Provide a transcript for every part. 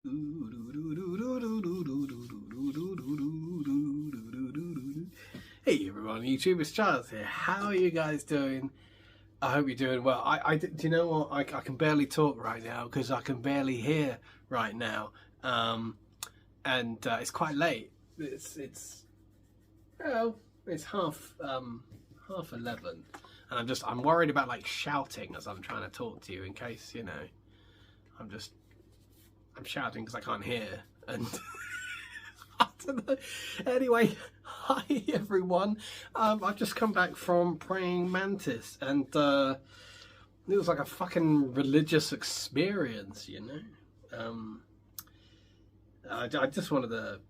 Hey everyone on YouTube, it's Charles here. How are you guys doing? I hope you're doing well. Do you know what? I can barely talk right now because I can barely hear right now. And it's quite late. It's half 11, and I'm worried about like shouting as I'm trying to talk to you in case I'm shouting because I can't hear, and I don't know. Anyway, hi everyone. I've just come back from praying Mantis, and it was like a fucking religious experience, I just wanted to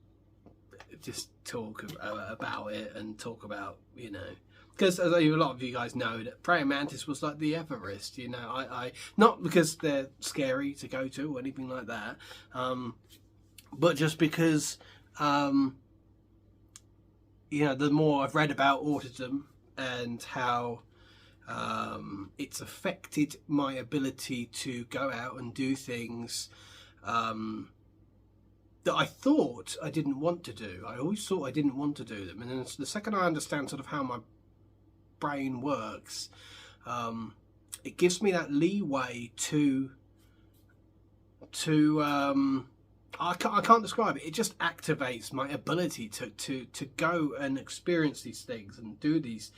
just talk about it and talk about, because as a lot of you guys know, that praying Mantis was like the Everest. I not because they're scary to go to or anything like that, but just because the more I've read about autism and how it's affected my ability to go out and do things that I thought I didn't want to do. I always thought I didn't want to do them, and then the second I understand sort of how my brain works, it gives me that leeway to I can't describe it. It just activates my ability to go and experience these things and do these,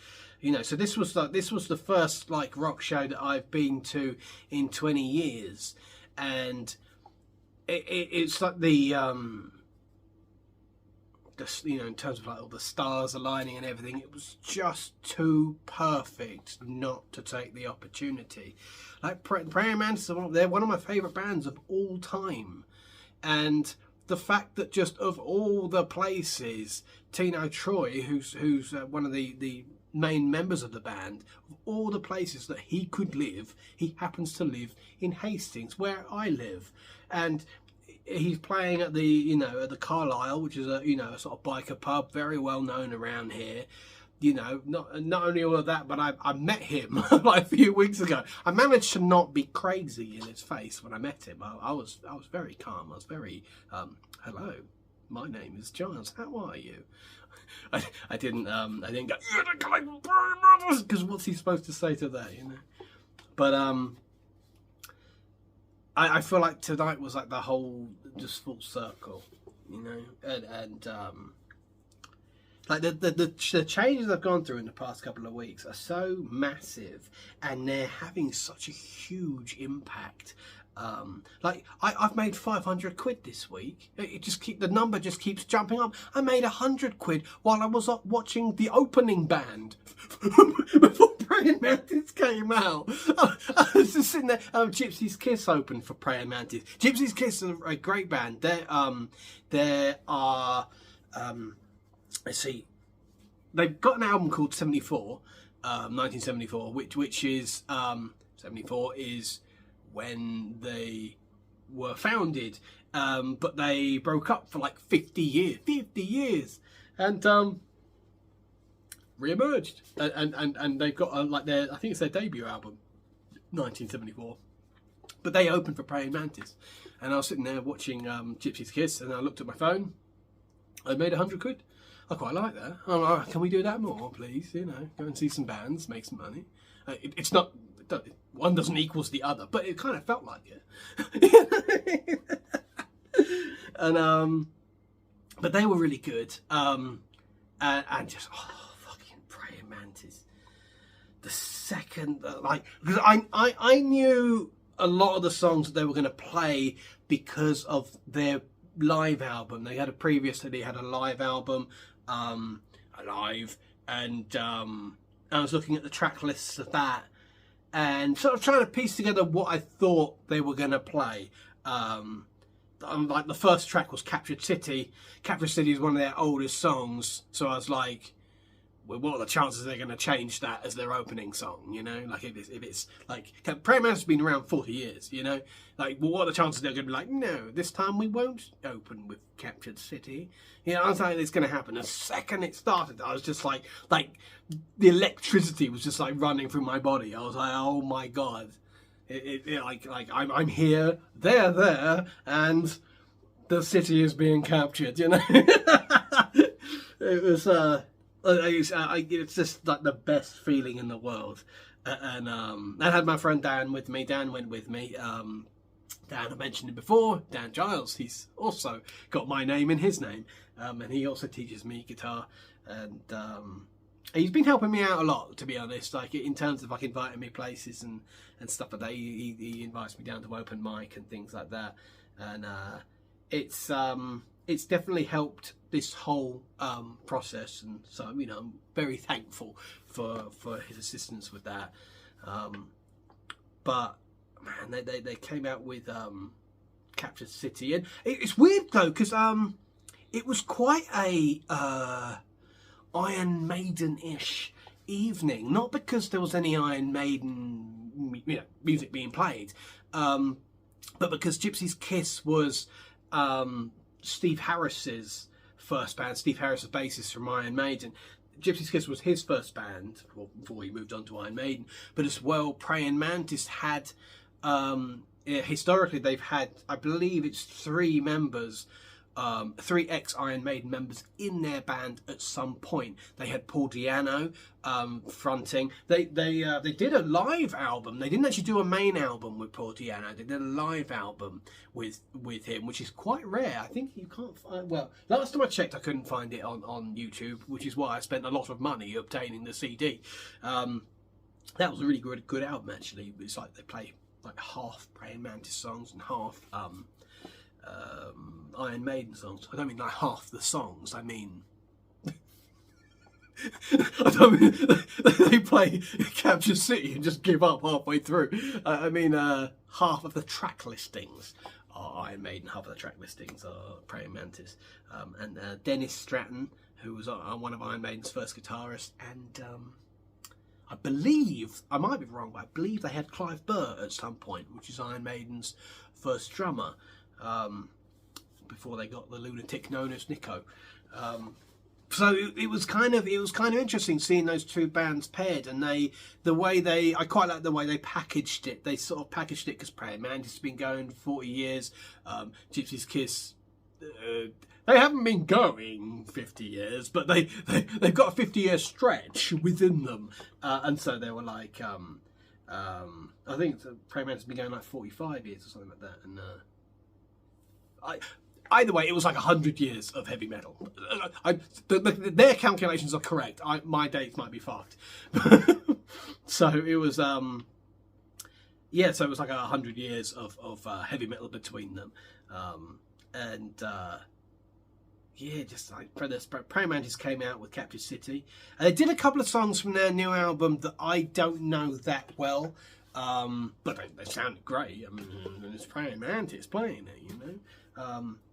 So this was the first like rock show that I've been to in 20 years, and it's like in terms of like all the stars aligning and everything, it was just too perfect not to take the opportunity. Like Praying Mantis, they're one of my favourite bands of all time, and the fact that just of all the places, Tino Troy, who's one of the main members of the band, of all the places that he could live, he happens to live in Hastings, where I live, and he's playing at the at the Carlisle, which is a a sort of biker pub, very well known around here. Not only all of that, but I met him like a few weeks ago. I managed to not be crazy in his face when I met him. I was very calm. I was very hello, my name is Giles. How are you? I didn't go because what's he supposed to say to that, But I feel like tonight was like the whole just full circle, and like the changes I've gone through in the past couple of weeks are so massive, and they're having such a huge impact. Like I've made 500 quid this week. The number just keeps jumping up. I made 100 quid while I was watching the opening band before Praying Mantis came out. I was just sitting there. Gypsy's Kiss opened for Praying Mantis. Gypsy's Kiss is a great band. There are let's see, they've got an album called 74, 1974, which is 74 is when they were founded, but they broke up for like 50 years, and re-emerged, and they've got I think it's their debut album, 1974. But they opened for Praying Mantis, and I was sitting there watching Gypsy's Kiss, and I looked at my phone. I made 100 quid. I quite like that. I'm like, can we do that more, please? Go and see some bands, make some money. It's not, one doesn't equals the other, but it kind of felt like it. And but they were really good. And just fucking Praying Mantis. The second, because I knew a lot of the songs that they were going to play because of their live album. They had a live album, Alive, and I was looking at the track lists of that and sort of trying to piece together what I thought they were going to play. Like the first track was Captured City. Captured City is one of their oldest songs, so I was like, well, what are the chances they're going to change that as their opening song? Like if it's like Praying Mantis has been around 40 years, like what are the chances they're going to be like, no, this time we won't open with Captured City? I was like, it's going to happen. The second it started, I was just like the electricity was just like running through my body. I was like, oh my god, like I'm here, they're there, and the city is being captured, you know. It was it's just like the best feeling in the world. And I had my friend Dan with me. Dan went with me. Dan, I mentioned him before, Dan Giles. He's also got my name in his name, and he also teaches me guitar. And he's been helping me out a lot, to be honest. Like in terms of like inviting me places and stuff like that. He invites me down to open mic and things like that. And it's definitely helped this whole process. And so I'm very thankful for his assistance with that. But man, they came out with Captured City, and it's weird though because it was quite a Iron Maiden-ish evening. Not because there was any Iron Maiden music being played, but because Gypsy's Kiss was Steve Harris's first band. Steve Harris, the bassist from Iron Maiden. Gypsy's Kiss was his first band before he moved on to Iron Maiden. But as well, Praying Mantis had, historically they've had, I believe it's 3 members, 3 ex-Iron Maiden members in their band at some point. They had Paul Di'Anno fronting. They did a live album. They didn't actually do a main album with Paul Di'Anno. They did a live album with him, which is quite rare. I think you can't find. Well, last time I checked, I couldn't find it on YouTube, which is why I spent a lot of money obtaining the CD. That was a really good album actually. It's like they play like half Praying Mantis songs and half Iron Maiden songs. I don't mean like half the songs. I mean, they play Capture City and just give up halfway through. I mean, half of the track listings are Iron Maiden, half of the track listings are Praying Mantis. And Dennis Stratton, who was one of Iron Maiden's first guitarists, and I believe, I might be wrong, but I believe they had Clive Burr at some point, which is Iron Maiden's first drummer. Before they got the lunatic known as Nico. So it was kind of interesting seeing those 2 bands paired, and I quite like the way they packaged it. They sort of packaged it because Praying Mantis has been going 40 years. Gypsy's Kiss, they haven't been going 50 years, but they've got a 50-year stretch within them, and so they were like, I think Praying Mantis has been going like 45 years or something like that, and either way, it was like 100 years of heavy metal. Their calculations are correct. My dates might be fucked. So it was, so it was like 100 years of heavy metal between them. Just like Praying Mantis came out with Captured City. And they did a couple of songs from their new album that I don't know that well. But they sounded great. I mean, it's Praying Mantis playing it,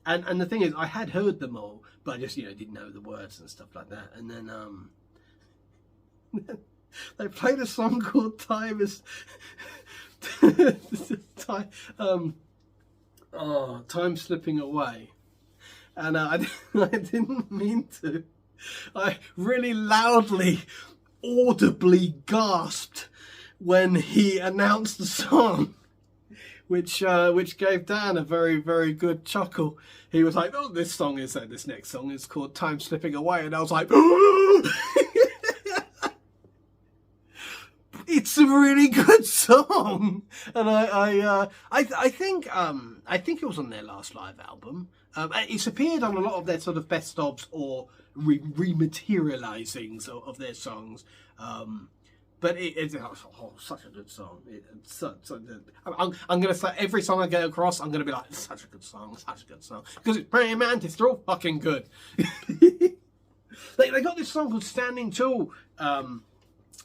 and the thing is, I had heard them all, but I just didn't know the words and stuff like that. And then they played a song called "Time Is Time Slipping Away," and I didn't mean to. I really loudly, audibly gasped when he announced the song, which gave Dan a very, very good chuckle. He was like, "Oh, this next song is called Time Slipping Away," and I was like, it's a really good song. And I think it was on their last live album. It's appeared on a lot of their sort of best ofs or rematerializings of their songs. But it's such a good song. It's so good. I'm going to say every song I get across, I'm going to be like, it's such a good song, because it's Praying Mantis, they're all fucking good. They got this song called Standing Tall,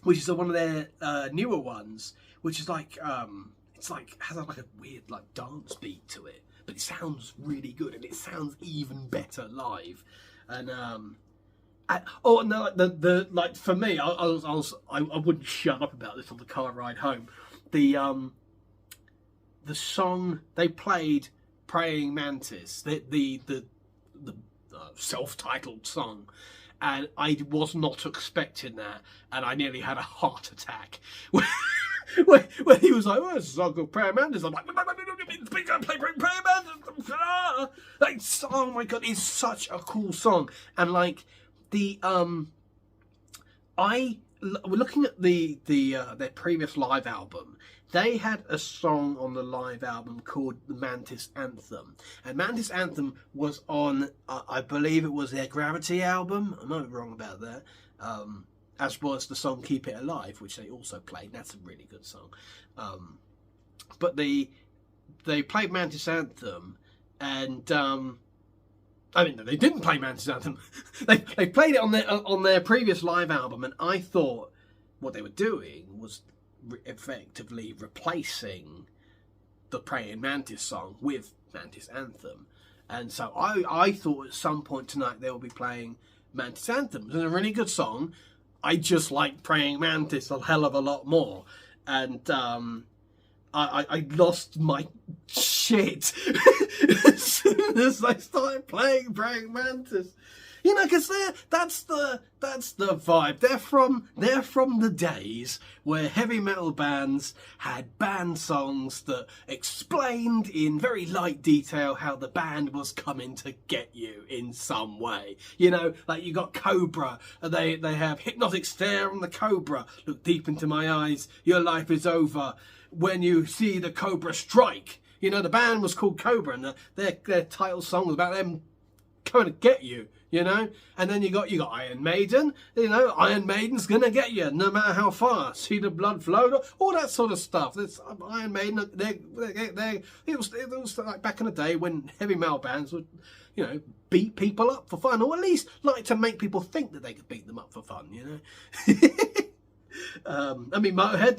which is one of their newer ones, which is like, has like a weird like dance beat to it, but it sounds really good, and it sounds even better live. And for me, I wouldn't shut up about this on the car ride home. The song they played, Praying Mantis, the self-titled song, and I was not expecting that, and I nearly had a heart attack when he was like, "Oh, it's a song called Praying Mantis." I'm like, "Play Praying Mantis!" it's, oh my god, it's such a cool song. And like the we're looking at their previous live album. They had a song on the live album called the Mantis Anthem, and Mantis Anthem was on I believe it was their Gravity album. I might be wrong about that. As was the song Keep It Alive, which they also played. That's a really good song. But they played Mantis Anthem, and I mean, they didn't play Mantis Anthem. they played it on their previous live album, and I thought what they were doing was effectively replacing the Praying Mantis song with Mantis Anthem. And so I thought at some point tonight they will be playing Mantis Anthem. It's a really good song. I just like Praying Mantis a hell of a lot more. And I lost my shit as soon as I started playing Praying Mantis. You know, because that's the vibe. They're from the days where heavy metal bands had band songs that explained in very light detail how the band was coming to get you in some way. You know, like you got Cobra, and they have hypnotic stare on the Cobra. Look deep into my eyes, your life is over when you see the Cobra strike. You know, the band was called Cobra, and their title song was about them coming to get you. You know, and then you got Iron Maiden. You know, Iron Maiden's gonna get you no matter how far. See the blood flow, all that sort of stuff. That's Iron Maiden. It was like back in the day when heavy metal bands would, you know, beat people up for fun, or at least like to make people think that they could beat them up for fun. You know, I mean, Motorhead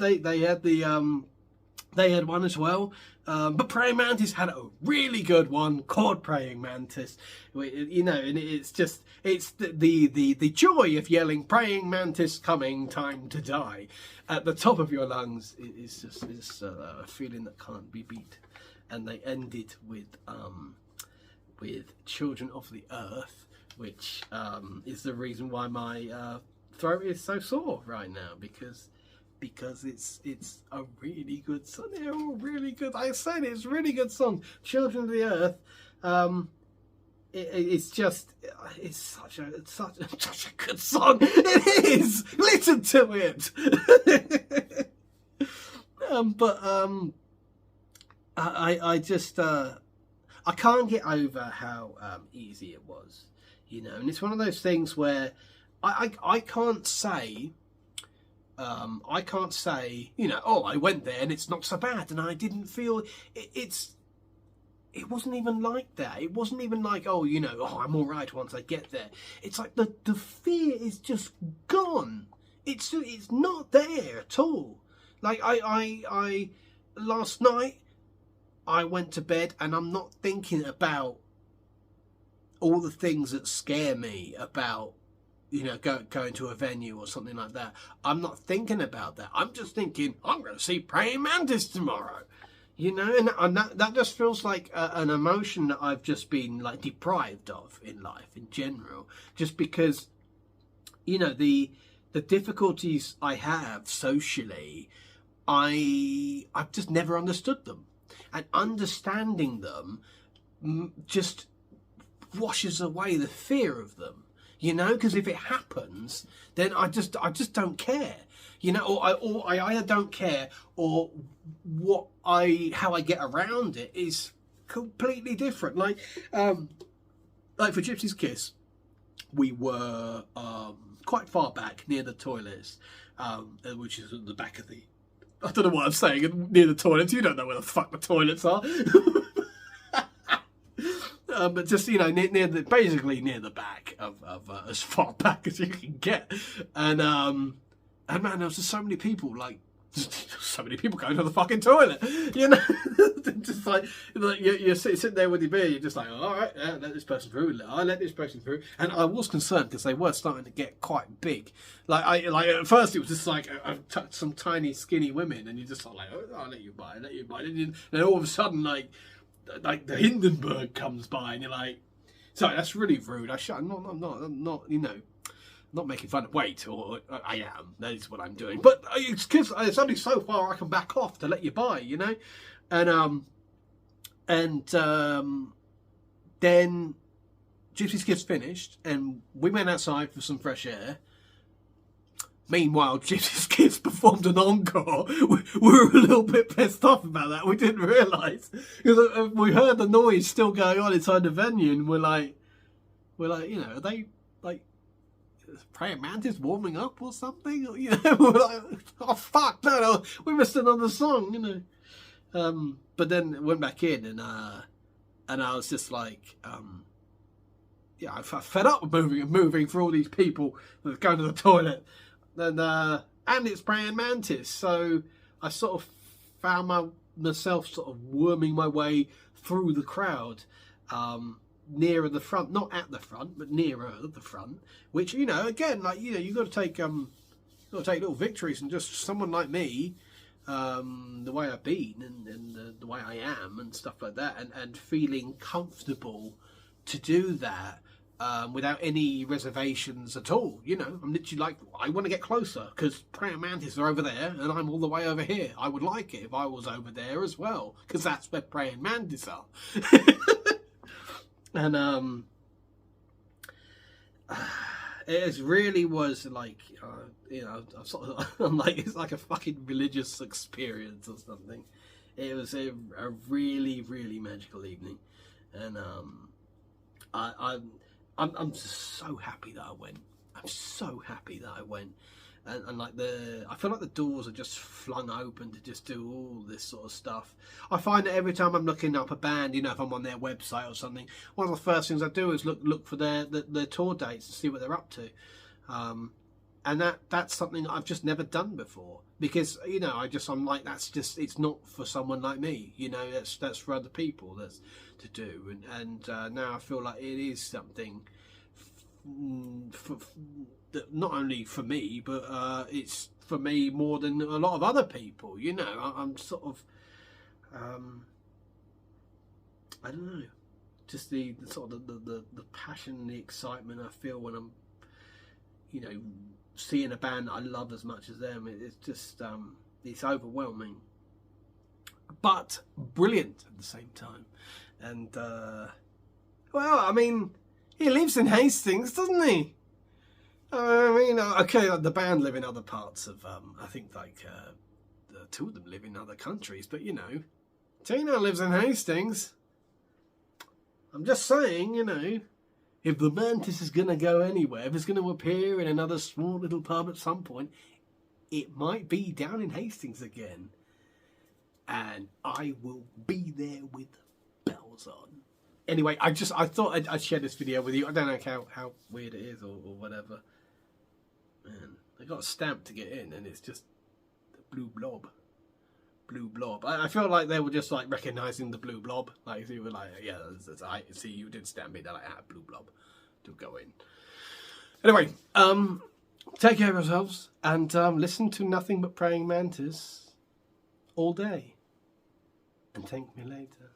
they had one as well. But Praying Mantis had a really good one called Praying Mantis. You know, and it's the joy of yelling Praying Mantis coming, time to die at the top of your lungs. It's a feeling that can't be beat. And they ended with Children of the Earth, which is the reason why my throat is so sore right now, because it's a really good song. They're all really good. I said it's a really good song. Children of the Earth. It's such a good song. It is. Listen to it. I just I can't get over how easy it was. You know, and it's one of those things where I can't say. I can't say, you know, oh, I went there and it's not so bad, and I didn't feel it wasn't even like that. It wasn't even like, oh, you know, oh, I'm all right once I get there. It's like the fear is just gone. It's not there at all. Like I last night I went to bed and I'm not thinking about all the things that scare me about, you know, going to a venue or something like that. I'm not thinking about that. I'm just thinking, I'm going to see Praying Mantis tomorrow. You know, and that just feels like an emotion that I've just been like deprived of in life in general. Just because, you know, the difficulties I have socially, I've just never understood them. And understanding them just washes away the fear of them. You know, because if it happens, then I just don't care. You know, or I either don't care, or how I get around it is completely different. Like for Gypsy's Kiss, we were quite far back near the toilets, which is at the back of the. I don't know what I'm saying. Near the toilets, you don't know where the fuck the toilets are. But just, you know, basically near the back of as far back as you can get, and man, there was just so many people, like so many people going to the fucking toilet, you know. Just like you're sitting there with your beer, you're just like, all right, yeah, let this person through. I let this person through, and I was concerned because they were starting to get quite big. Like at first it was just like some tiny skinny women, and you're just like, oh, I'll let you buy, and then all of a sudden like the Hindenburg comes by, and you're like, sorry, that's really rude. I'm not, you know, not making fun of weight, or I am. That is what I'm doing. But it's because it's only so far I can back off to let you buy, you know, then Gypsy Skids finished, and we went outside for some fresh air. Meanwhile, Gypsy Skids performed an encore. We were a little bit pissed off about that. We didn't realise, because we heard the noise still going on inside the venue, and we're like, you know, are they like Praying Mantis warming up or something? You know, we're like, oh fuck, no, we missed another song, you know. But then went back in, and I was just like, yeah, I fed up with moving for all these people that are going to the toilet. And it's Praying Mantis, so I sort of found myself sort of worming my way through the crowd, nearer the front, not at the front, but nearer the front. Which, you know, again, like, you know, you got to take little victories, and just someone like me, the way I've been and the way I am and stuff like that, and feeling comfortable to do that. Without any reservations at all, you know. I'm literally like, I want to get closer because Praying Mantis are over there and I'm all the way over here. I would like it if I was over there as well, because that's where Praying Mantis are. And it really was like, you know, I'm like, it's like a fucking religious experience or something. It was a really, really magical evening, and I'm so happy that I went. I'm so happy that I went. And like I feel like the doors are just flung open to just do all this sort of stuff. I find that every time I'm looking up a band, you know, if I'm on their website or something, one of the first things I do is look for their tour dates and see what they're up to. And that's something I've just never done before, because, you know, I'm like, it's not for someone like me, you know, that's for other people, that's to do. And now I feel like it is something not only for me, but it's for me more than a lot of other people, you know. I'm sort of, I don't know, just the sort of the passion and the excitement I feel when I'm, you know, seeing a band that I love as much as them. It's just, it's overwhelming, but brilliant at the same time. And, well, I mean, he lives in Hastings, doesn't he? I mean, okay, the band live in other parts of, I think, like, the two of them live in other countries, but, you know, Tina lives in Hastings. I'm just saying, you know, if the Mantis is going to go anywhere, if it's going to appear in another small little pub at some point, it might be down in Hastings again. And I will be there with bells on. Anyway, I thought I'd share this video with you. I don't know how weird it is or whatever. Man, I got a stamp to get in, and it's just the blue blob. Blue blob. I feel like they were just like recognising the blue blob. Like, they were like, yeah, I see you did stamp me. They're like, blue blob, to go in. Anyway, take care of yourselves, and listen to nothing but Praying Mantis all day. And thank me later.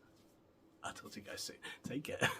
I'll talk to you guys soon. Take care.